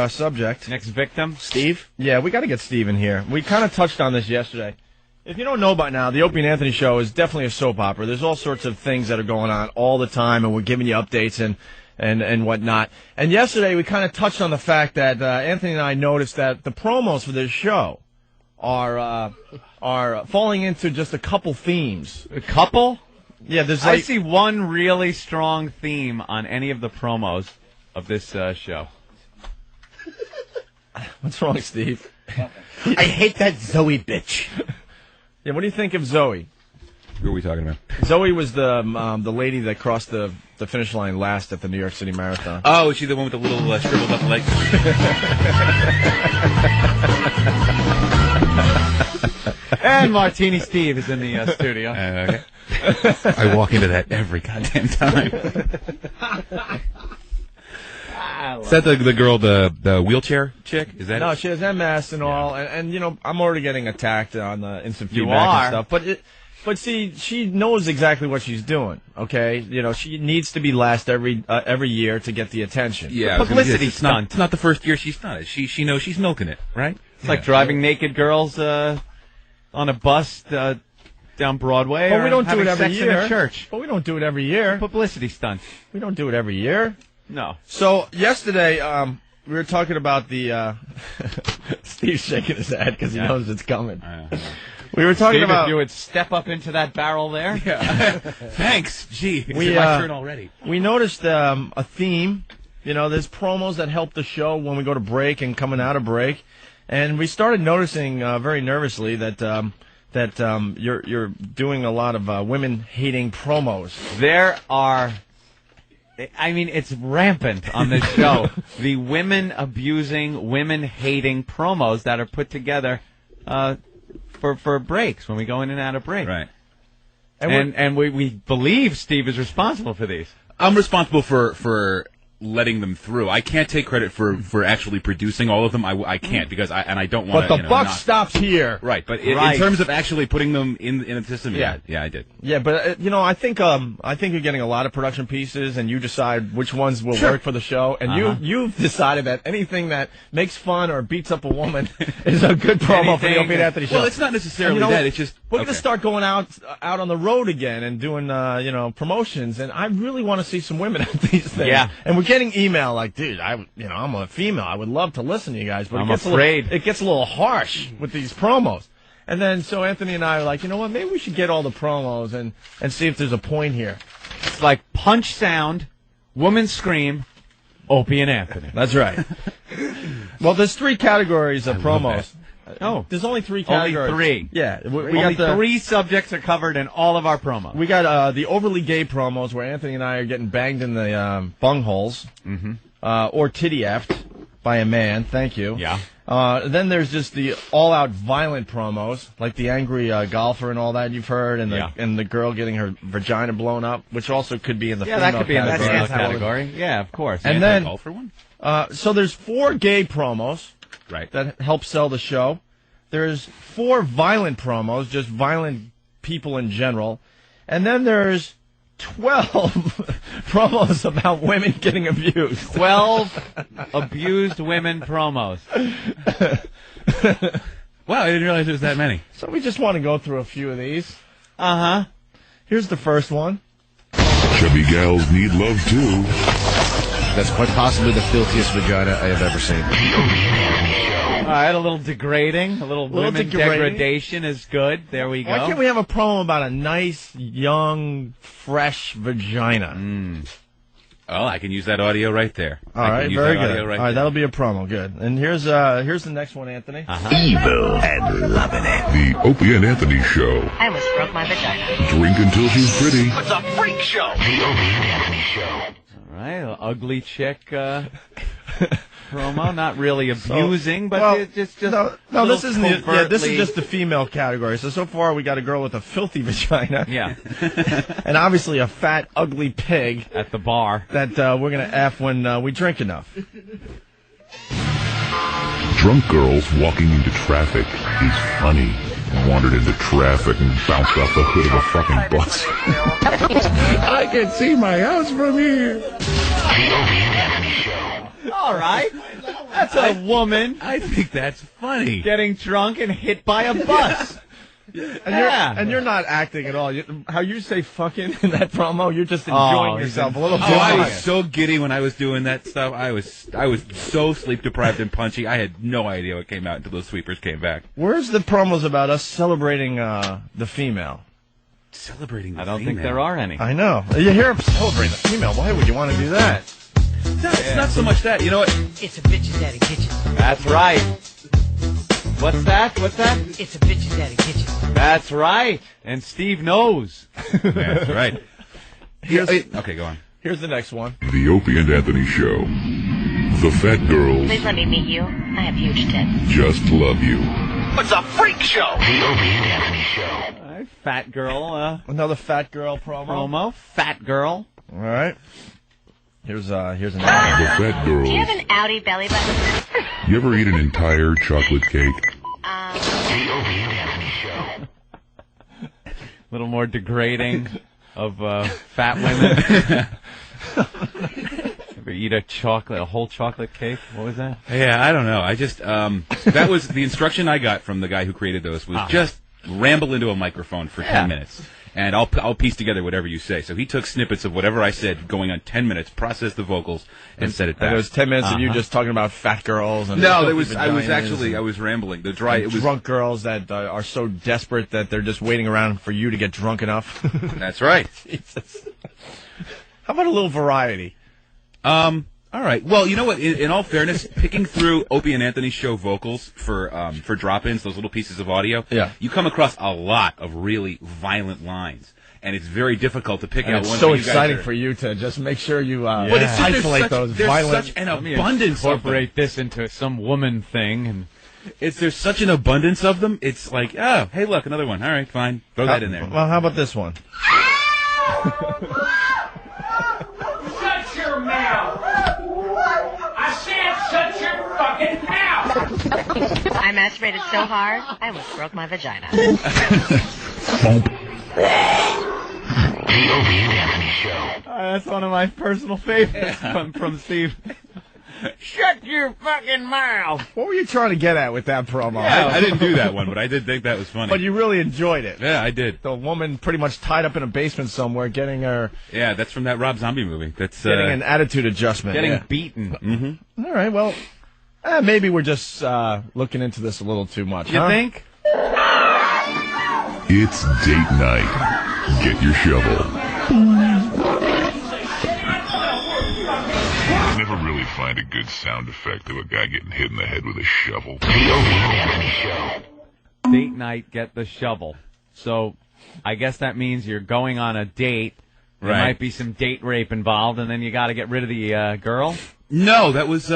subject. Next victim, Steve? Yeah, we got to get Steve in here. We kind of touched on this yesterday. If you don't know by now, the Opie and Anthony Show is definitely a soap opera. There's all sorts of things that are going on all the time, and we're giving you updates and whatnot. And yesterday, we kind of touched on the fact that Anthony and I noticed that the promos for this show are falling into just a couple themes. a couple? Yeah, there's I like... see one really strong theme on any of the promos of this show. What's wrong, Steve? I hate that Zoe bitch. Yeah, what do you think of Zoe? Who are we talking about? Zoe was the lady that crossed the finish line last at the New York City Marathon. Oh, is she the one with the little shriveled up leg? And Martini Steve is in the studio. Okay. I walk into that every goddamn time. Is that the girl, the wheelchair chick? Is that No, it? she has MS and all, and you know, I'm already getting attacked on the instant You feedback are. and stuff. But see, she knows exactly what she's doing. Okay, you know, she needs to be last every year to get the attention. Yeah, I was gonna say, Publicity it's not, stunt. it's not the first year she's done it. She knows she's milking it, right? It's like driving naked girls on a bus down Broadway. But or we don't do having it every sex year. in a church. But we don't do it every year. Publicity stunt. We don't do it every year. No. So yesterday, we were talking about the. Steve's shaking his head because he knows it's coming. We were talking Steve, about. if you would step up into that barrel there. Yeah. Thanks. Gee, it's We, my turn already. We noticed a theme. You know, there's promos that help the show when we go to break and coming out of break, and we started noticing very nervously that you're doing a lot of women hating promos. There are, I mean, it's rampant on this show. The women abusing, women hating promos that are put together for breaks when we go in and out of break. Right. And we believe Steve is responsible for these. I'm responsible for letting them through. I can't take credit for actually producing all of them. I can't because I don't want But to. the buck stops here. Right, but Right. in terms of actually putting them in the system, yeah, I did. Yeah, but you know, I think you're getting a lot of production pieces, and you decide which ones will work for the show. And you've decided that anything that makes fun or beats up a woman is a good promo for the Opie and Anthony Show. Well, it's not necessarily And, you know, that. It's just we're going to start going out on the road again and doing promotions, and I really want to see some women at these things. Yeah. And we're getting email like, dude, I'm a female. I would love to listen to you guys, but I'm it gets afraid. it gets a little harsh with these promos. And then so Anthony and I are like, you know what? Maybe we should get all the promos and see if there's a point here. It's like punch sound, woman scream, Opie and Anthony. That's right. Well, there's 3 categories of promos. Oh, There's only 3 categories. only 3. Yeah, we Only got 3 subjects are covered in all of our promos. We got the overly gay promos where Anthony and I are getting banged in the bungholes, or titty effed by a man. Thank you. Yeah. Then there's just the all-out violent promos, like the angry golfer and all that you've heard, and the girl getting her vagina blown up, which also could be in the Yeah, female that could be in the category. female category. Yeah, of course. And then golfer one? so there's 4 gay promos Right. that help sell the show. There's 4 violent promos, just violent people in general. And then there's 12 promos about women getting abused. 12 abused women promos. Wow, I didn't realize there was that many. So we just want to go through a few of these. Uh-huh. Here's the first one. Chubby gals need love too. That's quite possibly the filthiest vagina I have ever seen. All right, a little degrading, a little women degrading. degradation is good. There we go. Why can't we have a promo about a nice, young, fresh vagina? Oh, I can use that audio right there. All I right, can use very that good. audio All right right, there. that'll be a promo. Good. And here's the next one, Anthony. Evil and loving it. The Opie and Anthony Show. I almost broke my vagina. Drink until she's pretty. It's a freak show. The Opie and Anthony Show. All right, an ugly chick promo, not really abusing, but well, it's just no, this isn't. This is covertly- just the female category. So far we got a girl with a filthy vagina. Yeah, And obviously a fat, ugly pig at the bar. that we're gonna F when we drink enough. Drunk girls walking into traffic is funny. Wandered into traffic and bounced off the hood of a fucking bus. I can see my house from here. The Opie and Anthony Show. All right, That's a woman I think that's funny. getting drunk and hit by a bus. And you're not acting at all. How you say "fucking" in that promo, you're just enjoying yourself a little bit. I was so giddy when I was doing that stuff. I was so sleep deprived and punchy. I had no idea what came out until those sweepers came back. Where's the promos about us celebrating the female? Celebrating the I don't female. think there are any. I know. You hear him celebrating the female. Why would you want to do that? No, it's not so much that. You know what? It's a bitches daddy kitchen. That's right. What's that? What's that? It's a bitches daddy kitchen. That's right. And Steve knows. That's right. Okay, go on. Here's the next one. The Opie and Anthony Show. The fat girls Please let me meet you. I have huge tits. just love you. It's a freak show. The Opie and Anthony Show. All right, fat girl Another fat girl promo. Fat girl. All right. Here's another. The fat girls. Do you have an Audi belly button? You ever eat an entire chocolate cake? The Opie and Anthony Show. A little more degrading of fat women. Ever eat a whole chocolate cake? What was that? Yeah, I don't know. I just that was the instruction I got from the guy who created those was just ramble into a microphone for 10 minutes. And I'll piece together whatever you say. So he took snippets of whatever I said going on 10 minutes, processed the vocals, and said it back. And it was 10 minutes of you just talking about fat girls. And No, filthy I was vaginas rambling. It was drunk girls that are so desperate that they're just waiting around for you to get drunk enough. That's right. Jesus. How about a little variety? All right. Well, you know what? In all fairness, picking through Opie and Anthony's show vocals for drop-ins, those little pieces of audio, you come across a lot of really violent lines, and it's very difficult to pick out It's ones. so that you guys exciting are- for you to just make sure you But it's just, isolate those there's violent. such an abundance of them. Incorporate this into some woman thing. And There's such an abundance of them. It's like, oh, hey, look, another one. All right, fine. Throw that in there. Well, how about this one? Shut your mouth! I said shut your fucking mouth! I masturbated so hard, I almost broke my vagina. The Opie and Anthony Show. that's one of my personal favorites from Steve. Shut your fucking mouth! What were you trying to get at with that promo? I didn't do that one, but I did think that was funny. But you really enjoyed it. Yeah, I did. The woman pretty much tied up in a basement somewhere, getting Yeah, that's from that Rob Zombie movie. That's getting an attitude adjustment. Getting beaten. All right, well, maybe we're just looking into this a little too much. You think? It's date night. Get your shovel. Never really find a good sound effect of a guy getting hit in the head with a shovel. The Opie and Anthony Show. Date night, get the shovel. So I guess that means you're going on a date. There Right. might be some date rape involved, and then you got to get rid of the girl. No, that was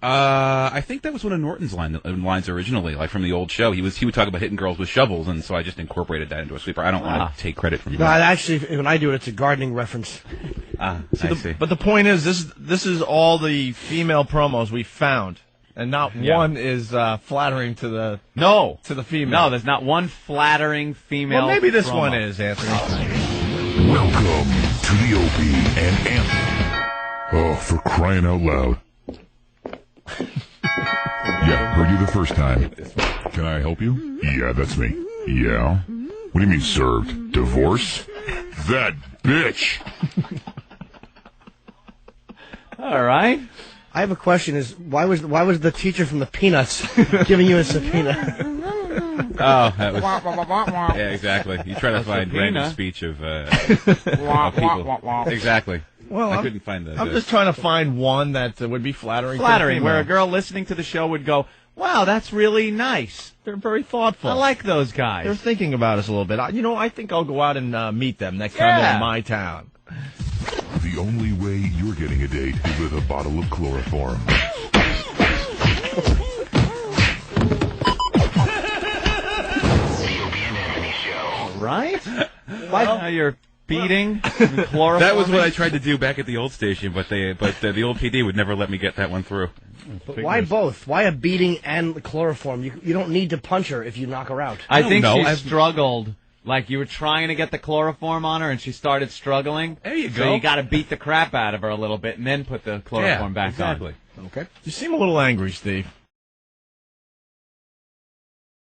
I think that was one of Norton's lines originally, like from the old show. He would talk about hitting girls with shovels, and so I just incorporated that into a sweeper. I don't want to take credit from No, that. actually, when I do it, it's a gardening reference. I see. But the point is, this is all the female promos we found, and not one is flattering to the female. No, there's not one flattering female. Well, maybe this promo. one is, Anthony. Welcome to the Opie and Anthony. Oh, for crying out loud. Yeah, heard you the first time. Can I help you? Yeah, that's me. Yeah? What do you mean served? Divorce? That bitch! All right. I have a question: Is why was the teacher from the Peanuts giving you a subpoena? Oh, that was yeah, exactly. You try to find random speech of people. Exactly. Well, I couldn't find that. I'm just trying to find one that would be flattering. Flattering, to the where a female. girl listening to the show would go, "Wow, that's really nice. They're very thoughtful. I like those guys." They're thinking about us a little bit. I think I'll go out and meet them next time they're in my town. The only way you're getting a date is with a bottle of chloroform. Right? Now you're beating chloroform. That was what I tried to do back at the old station, but the old PD would never let me get that one through. But why both? Why a beating and the chloroform? You don't need to punch her if you knock her out. I think know. she struggled. Like you were trying to get the chloroform on her, and she started struggling. There you So go. you got to beat the crap out of her a little bit, and then put the chloroform back exactly. on. Okay. You seem a little angry, Steve.